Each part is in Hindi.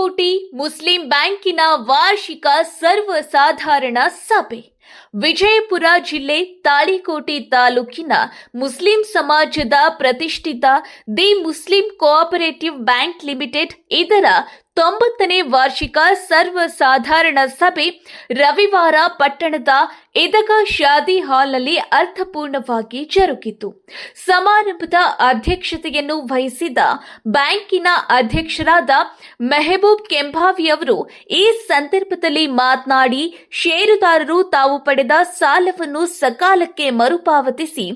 ತಾಳಿಕೋಟಿ ಮುಸ್ಲಿಂ ಬ್ಯಾಂಕಿನ ವಾರ್ಷಿಕ ಸರ್ವಸಾಧಾರಣ ಸಭೆ. ವಿಜಯಪುರ ಜಿಲ್ಲೆ ತಾಳಿಕೋಟಿ ತಾಲೂಕಿನ ಮುಸ್ಲಿಂ ಸಮಾಜದ ಪ್ರತಿಷ್ಠಿತ the Muslim cooperative bank limited ಇದರ 90ನೇ ವಾರ್ಷಿಕ ಸರ್ವಸಾಧಾರಣ ಸಭೆ ರವಿವಾರ ಪಟ್ಟಣದ ಇದಗ ಶಾದಿ ಹಾಲ್ನಲ್ಲಿ ಅರ್ಥಪೂರ್ಣವಾಗಿ ಜರುಗಿತು. ಸಮಾರಂಭದ ಅಧ್ಯಕ್ಷತೆಯನ್ನು ವಹಿಸಿದ ಬ್ಯಾಂಕಿನ ಅಧ್ಯಕ್ಷರಾದ ಮೆಹಬೂಬ್ ಕೆಂಭಾವಿ ಅವರು ಈ ಸಂದರ್ಭದಲ್ಲಿ ಮಾತನಾಡಿ, ಷೇರುದಾರರು ತಾವು ಪಡೆದ ಸಾಲವನ್ನು ಸಕಾಲಕ್ಕೆ ಮರುಪಾವತಿಸಿ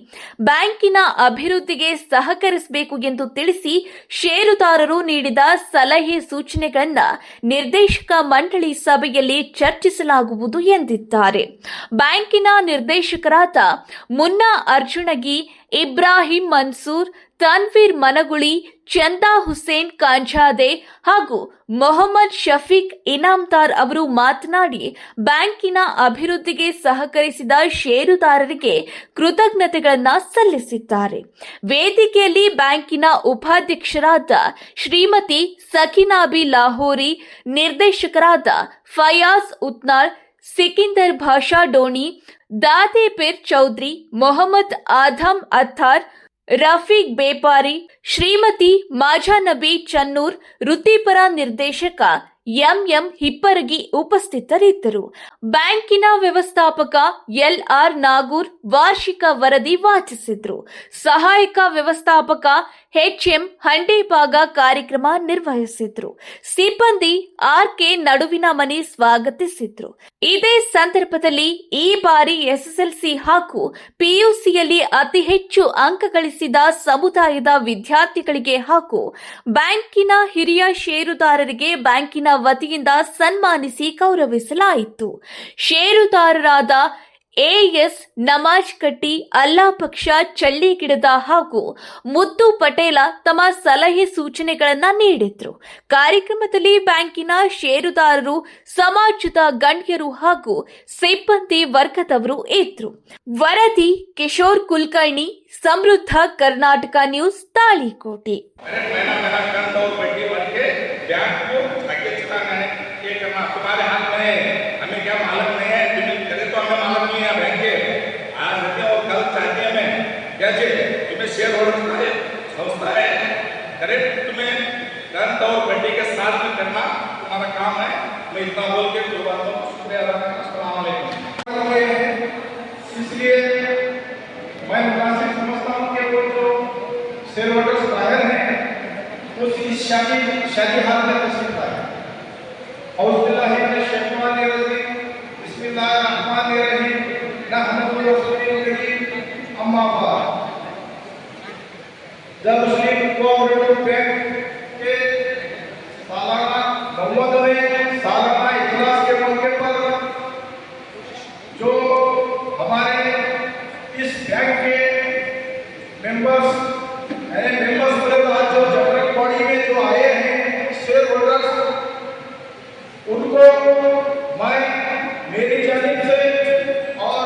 ಬ್ಯಾಂಕಿನ ಅಭಿವೃದ್ಧಿಗೆ ಸಹಕರಿಸಬೇಕು ಎಂದು ತಿಳಿಸಿ, ಷೇರುದಾರರು ನೀಡಿದ ಸಲಹೆ ಸೂಚನೆಗಳನ್ನು ನಿರ್ದೇಶಕ ಮಂಡಳಿ ಸಭೆಯಲ್ಲಿ ಚರ್ಚಿಸಲಾಗುವುದು ಎಂದಿದ್ದಾರೆ. ಬ್ಯಾಂಕಿನ ನಿರ್ದೇಶಕರಾದ ಮುನ್ನಾ ಅರ್ಜುನಗಿ, ಇಬ್ರಾಹಿಂ ಮನ್ಸೂರ್, ತನ್ವೀರ್ ಮನಗುಳಿ, ಚಂದಾ ಹುಸೇನ್ ಕಾಂಜಾದೆ ಹಾಗೂ ಮೊಹಮ್ಮದ್ ಶಫೀಕ್ ಇನಾಮ್ದಾರ್ ಅವರು ಮಾತನಾಡಿ, ಬ್ಯಾಂಕಿನ ಅಭಿವೃದ್ಧಿಗೆ ಸಹಕರಿಸಿದ ಷೇರುದಾರರಿಗೆ ಕೃತಜ್ಞತೆಗಳನ್ನು ಸಲ್ಲಿಸಿದ್ದಾರೆ. ವೇದಿಕೆಯಲ್ಲಿ ಬ್ಯಾಂಕಿನ ಉಪಾಧ್ಯಕ್ಷರಾದ ಶ್ರೀಮತಿ ಸಕಿನಾಬಿ ಲಾಹೋರಿ, ನಿರ್ದೇಶಕರಾದ ಫಯಾಜ್ ಉತ್ನಾಳ್, ಸಿಕಿಂದರ್ ಭಾಷಾ ಡೋಣಿ, ದಾದೇಪೀರ್ ಚೌಧರಿ, ಮೊಹಮ್ಮದ್ ಆದಮ್ ಅತ್ತಾರ್, ರಫೀಕ್ ಬೇಪಾರಿ, ಶ್ರೀಮತಿ ಮಾಜಾನಬಿ ಚನ್ನೂರ್, ವೃತ್ತಿಪರ ನಿರ್ದೇಶಕ ಎಂಎಂ ಹಿಪ್ಪರಗಿ ಉಪಸ್ಥಿತರಿದ್ದರು. ಬ್ಯಾಂಕಿನ ವ್ಯವಸ್ಥಾಪಕ ಎಲ್ಆರ್ ನಾಗೂರ್ ವಾರ್ಷಿಕ ವರದಿ ವಾಚಿಸಿದ್ರು. ಸಹಾಯಕ ವ್ಯವಸ್ಥಾಪಕ ಎಚ್ಎಂ ಹಂಡೇಬಾಗ ಕಾರ್ಯಕ್ರಮ ನಿರ್ವಹಿಸಿದ್ರು. ಸಿಬ್ಬಂದಿ ಆರ್ಕೆ ನಡುವಿನ ಮನೆ ಸ್ವಾಗತಿಸಿದ್ರು. ಇದೇ ಸಂದರ್ಭದಲ್ಲಿ ಈ ಬಾರಿ ಎಸ್ಎಸ್ಎಲ್ಸಿ ಹಾಗೂ ಪಿಯುಸಿಯಲ್ಲಿ ಅತಿ ಹೆಚ್ಚು ಅಂಕ ಗಳಿಸಿದ ಸಮುದಾಯದ ವಿದ್ಯಾರ್ಥಿಗಳಿಗೆ ಹಾಗೂ ಬ್ಯಾಂಕಿನ ಹಿರಿಯ ಷೇರುದಾರರಿಗೆ ಬ್ಯಾಂಕಿನ ವತಿಯಿಂದ ಸನ್ಮಾನಿಸಿ ಗೌರವಿಸಲಾಯಿತು. ಷೇರುದಾರರಾದ ಎಎಸ್ ನಮಾಜ್ ಕಟ್ಟಿ, ಅಲ್ಲಾ ಪಕ್ಷ ಚಳ್ಳಿಗಿಡದ ಹಾಗೂ ಮುದ್ದು ಪಟೇಲ ತಮ್ಮ ಸಲಹೆ ಸೂಚನೆಗಳನ್ನು ನೀಡಿದ್ರು. ಕಾರ್ಯಕ್ರಮದಲ್ಲಿ ಬ್ಯಾಂಕಿನ ಷೇರುದಾರರು, ಸಮಾಜದ ಗಣ್ಯರು ಹಾಗೂ ಸಿಬ್ಬಂದಿ ವರ್ಗದವರು ಇದ್ರು. ವರದಿ Kishore Kulkarni, Samruddha Karnataka news, Talikote. Share holder संस्था है, करेक्ट, तुम्हें करंट और बड्डी के साथ में करना तुम्हारा काम है. मैं इतना बोल के शुक्रिया अदा करना. अस्सलाम वालेकुम. इसलिए मैं मुनासिब समझता हूँ कि वो जो शेयर होल्डर्स बाहर हैं वो इस शादी हाल में तशरीफ लाए. औज़ुबिल्लाहि मिनश शैतानिर रजीम, बिस्मिल्लाहिर रहमानिर रहीम, नहमदुहु व नस्तईनुहु, अम्मा बाद. द मुस्लिम कोऑपरेटिव बैंक के सालाना 90वें सालाना इजलास के मौके पर जो हमारे इस बैंक के मेंबर्स बोले तो आज जो जनरल बॉडी में जो आए हैं शेयर होल्डर्स, उनको मैं मेरी जानिब से और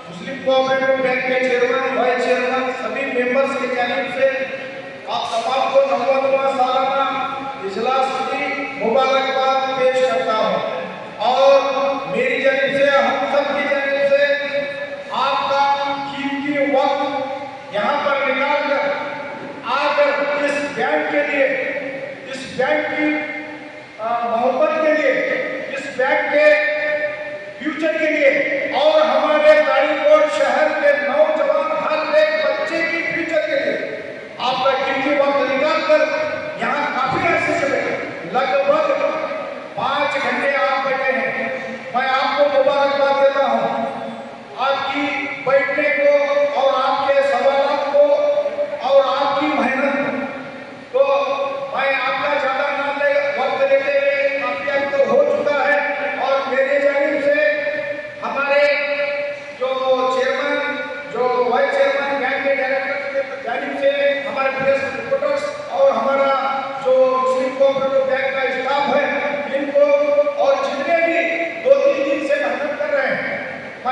मुस्लिम कोऑपरेटिव बैंक के चेयरमैन, वाइस चेयरमैन, सभी मेंबर्स की जानिब से आप तमाम को 90वां सालाना इजलास की मुबारकबाद पेश करता हूँ. और मेरी जानिब से, हम सब की जानिब से आपका कीमती वक्त यहाँ पर निकाल कर आकर इस बैंक के लिए, इस बैंक की मोहब्बत के लिए, इस बैंक के फ्यूचर के लिए और हमारे तालिकोट शहर के नौजवान हर एक बच्चे की फ्यूचर के लिए आपका कीमती वक्त निकाल कर यहाँ काफी अर्से से बैठे, लगभग 5 घंटे आप बैठे हैं. मैं आपको मुबारकबाद देता हूँ आपकी बैठने को और आपके सवालों को और आपकी मेहनत को. मैं आपका ज्यादा ना ले वक्त लेते हुए काफी अब तो हो चुका है. और मेरे जानिब से हमारे जो चेयरमैन, जो वाइस चेयरमैन, बैंक के डायरेक्टर के जानिब से हमारे प्रेस रिपोर्टर्स और हमारा जो मुस्लिम कोऑपरेटिव बैंक का स्टाफ है, इनको और जितने भी 2-3 दिन से मेहनत कर रहे हैं, मैं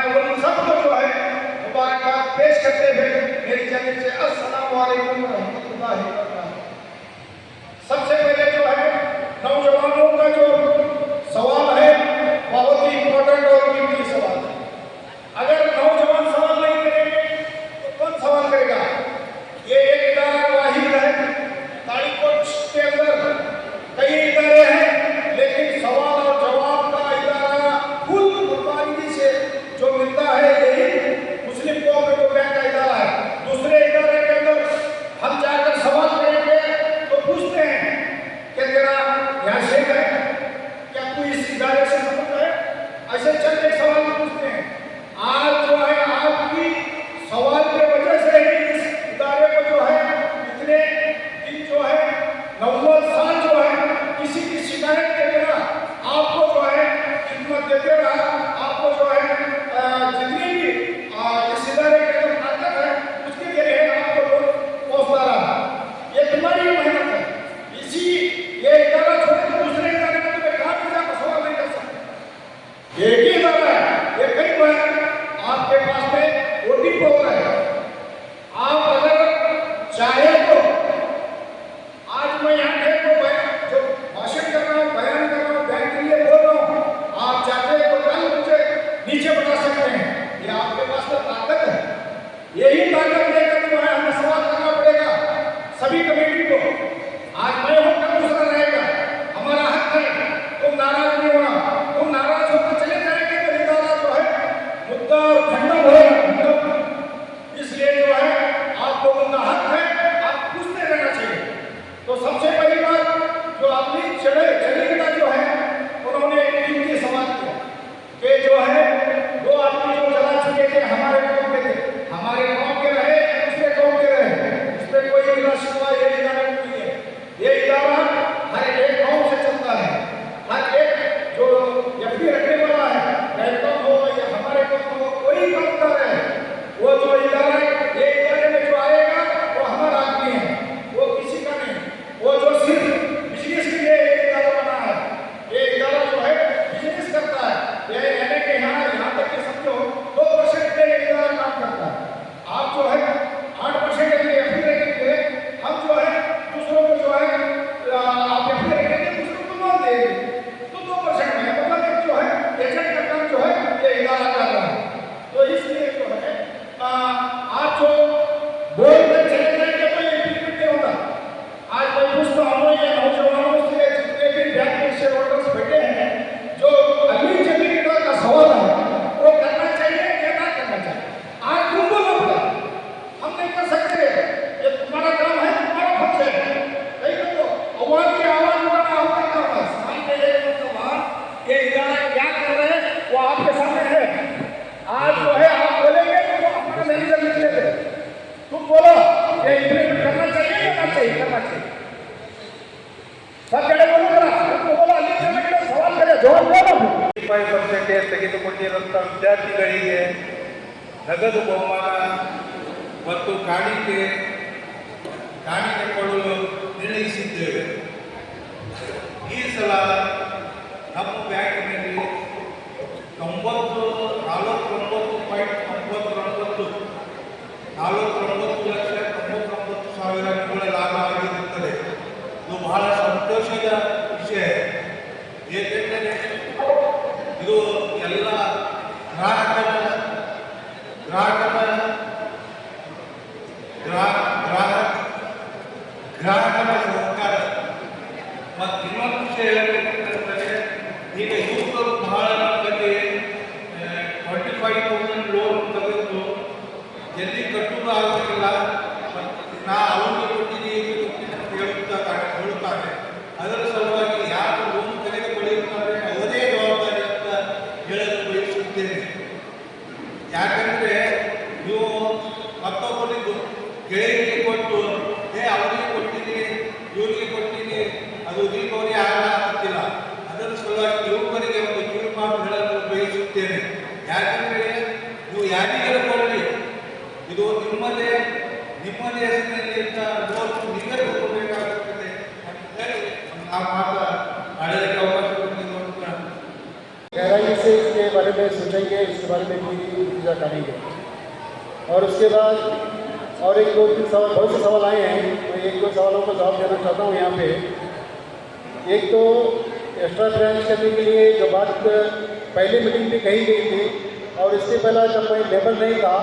यहाँ से है क्या कोई इस इदारे से संबंध है? ऐसे चंद एक सवाल पूछते हैं। आज जो है आपकी सवाल के वजह से ही इस इदारे को जो है इतने दिन जो है 90 साल जो है किसी की शिकायत के बिना आपको जो है खिदमत देते रहा। आपको जो है जितनी भी इस इदारे के अंदर ताकत है उसके जरिए आपको लोग पहुंचता रहा। ये तुम्हारी मेहनत है। इसी ये इदारा छोड़ के दूसरे इदारे में तुम्हें कहाँ भी जाकर सवाल नहीं कर सकते। एक ही इदारा है, ये कई बार आपके पास में वोटिंग पावर है। आप अगर चाहे तो आज मैं यहाँ पे जो भाषण कर रहा हूँ, बयान कर रहा हूँ, बैंक के लिए बोल रहा हूँ, आप चाहते हैं तो कल मुझे नीचे बढ़ा सकते हैं। ये आपके पास में ताकत है। यही ताकत लेकर जो है हमें सवाल करना पड़ेगा सभी कमेटी को। आज मैं हूँ, कल दूसरा रहेगा। हमारा हक है, तुम नाराज नहीं होना। तुम नाराज होकर चले जाएंगे तो इदारा जो है मुद्दा और खंडन होगा। इसलिए जो है आप लोगों का हक है, आप पूछते रहना चाहिए। तो सबसे पहली बात जो अपनी चंडीगढ़ जो है उन्होंने इनकी सवाल किया कि जो है वो आदमी जो जला चुके थे हमारे गाँव के थे, हमारे गाँव के रहे, दूसरे गाँव के रहे, इसमें कोई गिला शिकवा ये इदारा नहीं है। ये इदारा हर एक गाँव से चलता है। हर एक जो एफडी रखने वाला है, बैंकॉक हो या हमारे गाँव हो, कोई काम कर रहे हैं, वो जो इदारा ये इदारे में जो आएगा वो हमारा आदमी है, वो किसी का नहीं। वो जो सिर्फ बिजनेस के लिए एक इदारा बना है, ये इदारा जो है बिजनेस करता है। ये यानी कि यहाँ तक कि समझो 2% में ये इदारा काम करता है। आप जो है 8% के लिए एफडी रखेंगे, हम जो है दूसरों को जो है आप एफडी रखेंगे, दूसरों को लोन देंगे तो 2% में मतलब जो है एजेंट का काम जो है ये इदारा कर रहा है। तो इसलिए जो है आप जो बोल कर चले जाएंगे तो ये इम्प्लीमेंट नहीं होगा। आज मैं पूछता हूँ ये नौजवानों से, जितने भी बैंक के शेयर होल्डर्स बैठे हैं, जो अमीर जमीन का सवाल है वो करना चाहिए या ना करना चाहिए? आज तुम बोलो, हम नहीं कर सकते। ये तुम्हारा काम है, तुम्हारा फर्ज है। नहीं तो अवाम की आवाज उठाना आपका काम है। सामने ये इदारा क्या कर रहे हैं वो आपके सामने है। आज जो है आप बोलेंगे तो वो अपना मैनेजर लिख लेते। तुम बोलो ये इम्प्लीमेंट करना चाहिए या ना चाहिए? करना चाहिए। सब जगह बोलो करा, तुम बोलो लिख करने के लिए सवाल करे, जवाब दो। 5% ತೆಗೆದುಕೊಂಡಿರುವಂಥ ವಿದ್ಯಾರ್ಥಿಗಳಿಗೆ ನಗದು ಬಹುಮಾನ ಮತ್ತು ಕಾಣಿಕೆ ಕೊಡಲು ನಿರ್ಣಯಿಸಿದ್ದೇವೆ. ಈ ಸಲ ನಮ್ಮ ಬ್ಯಾಂಕಿನಲ್ಲಿ 49,99,99,000 ನಿವ್ವಳ ಲಾಭ ಆಗಿರುತ್ತದೆ. ಇದು ಬಹಳ ಸಂತೋಷದ ವಿಷಯ. ಏಕೆಂದರೆ ಇದು ಎಲ್ಲ ಗ್ರಾಹಕರ ಸಹಕಾರ. ಮತ್ತು ಇನ್ನೊಂದು ವಿಷಯ ಹೇಳಬೇಕಂತಂದರೆ ಈಗ ಯುವಕರು ಬಹಳ ನಮ್ಮಲ್ಲಿ 25,000 ಲೋನ್ ತೆಗೆದು ಜಲ್ದಿ ಕಟ್ಟುವುದು ಆಗೋದಿಲ್ಲ. ನಾ ಅವರಿಗೆ ಕೊಟ್ಟಿದ್ದೀನಿ ಹೇಳುತ್ತಾರೆ. ಅದರ ಸಲುವಾಗಿ ಯಾರು ಲೋನ್ ತೆಗೆದುಕೊಳ್ಳುತ್ತಾರೆ ಅವರೇ ಜವಾಬ್ದಾರಿ ಅಂತ ಹೇಳಲು ಬಯಸುತ್ತೇನೆ. ಯಾಕಂದರೆ ನೀವು ಮತ್ತೊಬ್ಬರಿಗೆ ಗೆಳೆಯರಿಗೆ ಕೊಟ್ಟು ಅವರಿಗೆ ಕೊಟ್ಟಿದ್ದೀನಿ ಇವರಿಗೆ ಕೊಟ್ಟಿದ್ದೀನಿ ಅದು ರಿಕವರಿ ಆಗಲಾಗುತ್ತಿಲ್ಲ. ಅದರ ಸಲುವಾಗಿ ಯುವಕರಿಗೆ ಒಂದು ಕಿರು ಮಾತು ಹೇಳಲು ಬಯಸುತ್ತೇನೆ. ಯಾಕಂದರೆ ನೀವು ಯಾರಿಗಾರು ಕೊಡಲಿ, ಇದು ನಿಮ್ಮದೇ ಹೆಸರಿನಲ್ಲಿ ಅಂತ ಲೋನ್ ನೀವೇ ತಗೋಬೇಕಾಗುತ್ತದೆ ಅಂತ ಹೇಳಿ ಆ ಮಾತು ಆಡಳಿತ ಅವಕಾಶ ಕೊಟ್ಟಿರುವಂತಹ गहराई से इसके बारे में सोचेंगे, इसके बारे में भी पूजा करेंगे। और उसके बाद और एक दो तीन सवाल, बहुत से सवाल आए हैं, तो एक दो सवालों का जवाब देना चाहता हूँ यहाँ पे। एक तो एक्स्ट्रा ब्रांच करने के लिए जो बात पहले मीटिंग में कही गई थी और इससे पहला जब मैं मेंबर नहीं था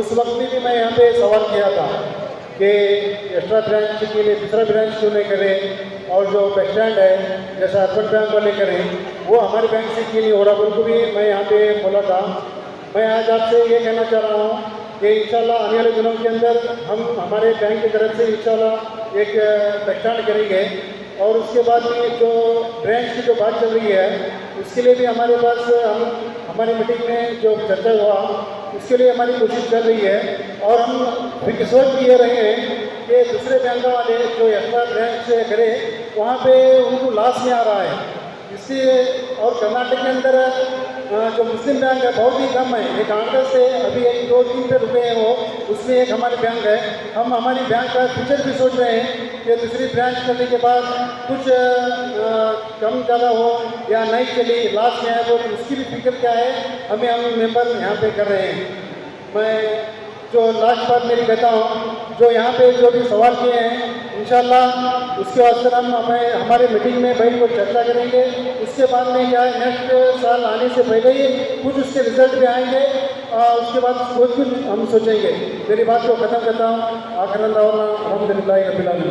उस वक्त भी मैं यहाँ पे सवाल किया था कि एक्स्ट्रा ब्रांच के लिए दूसरा ब्रांच क्यों नहीं करें, और जो बस स्टैंड है जैसा अर्बन बैंक वाले करें वो हमारे बैंक से क्यों नहीं हो रहा, उनको भी मैं यहाँ पे बोला था। मैं आज आपसे ये कहना चाह रहा हूँ कि इंशाल्लाह आने वाले दिनों के अंदर हम हमारे बैंक की तरफ से इंशाल्लाह एक बस स्टैंड करेंगे और उसके बाद में जो ब्रांच की जो बात चल रही है उसके लिए भी हमारे पास हमारी मीटिंग में जो चर्चा हुआ उसके लिए हमारी कोशिश चल रही है। और हम सोच किए रहे हैं कि दूसरे बैंक वाले जो एक्स्ट्रा ब्रांच से करे वहाँ पे उनको लॉस में आ रहा है। इसलिए और कर्नाटक के अंदर जो मुस्लिम बैंक है बहुत ही कम है, एक 8 से अभी 1-2-3 पे रुके हैं वो, उसमें एक हमारी बैंक है। हम हमारी बैंक का फ्यूचर भी सोच रहे हैं कि दूसरी ब्रांच करने के बाद कुछ कम ज़्यादा हो या नहीं चली लास्ट में आए वो, तो उसकी भी फिक्र क्या है हम मेंबर यहाँ पे कर रहे हैं। मैं जो लास्ट बात मेरी कहता हूँ, जो यहाँ पे जो भी सवाल किए हैं इंशाल्लाह उसके वास्ते हम हमारे मीटिंग में बैठ कर चर्चा करेंगे। उसके बाद में क्या है नेक्स्ट साल आने से पहले ही कुछ उसके रिजल्ट भी आएंगे और उसके बाद कुछ हम सोचेंगे। मेरी बात को ख़त्म करता हूँ। आखिर अल्हम्दुलिल्लाह रब्बिल आलमीन।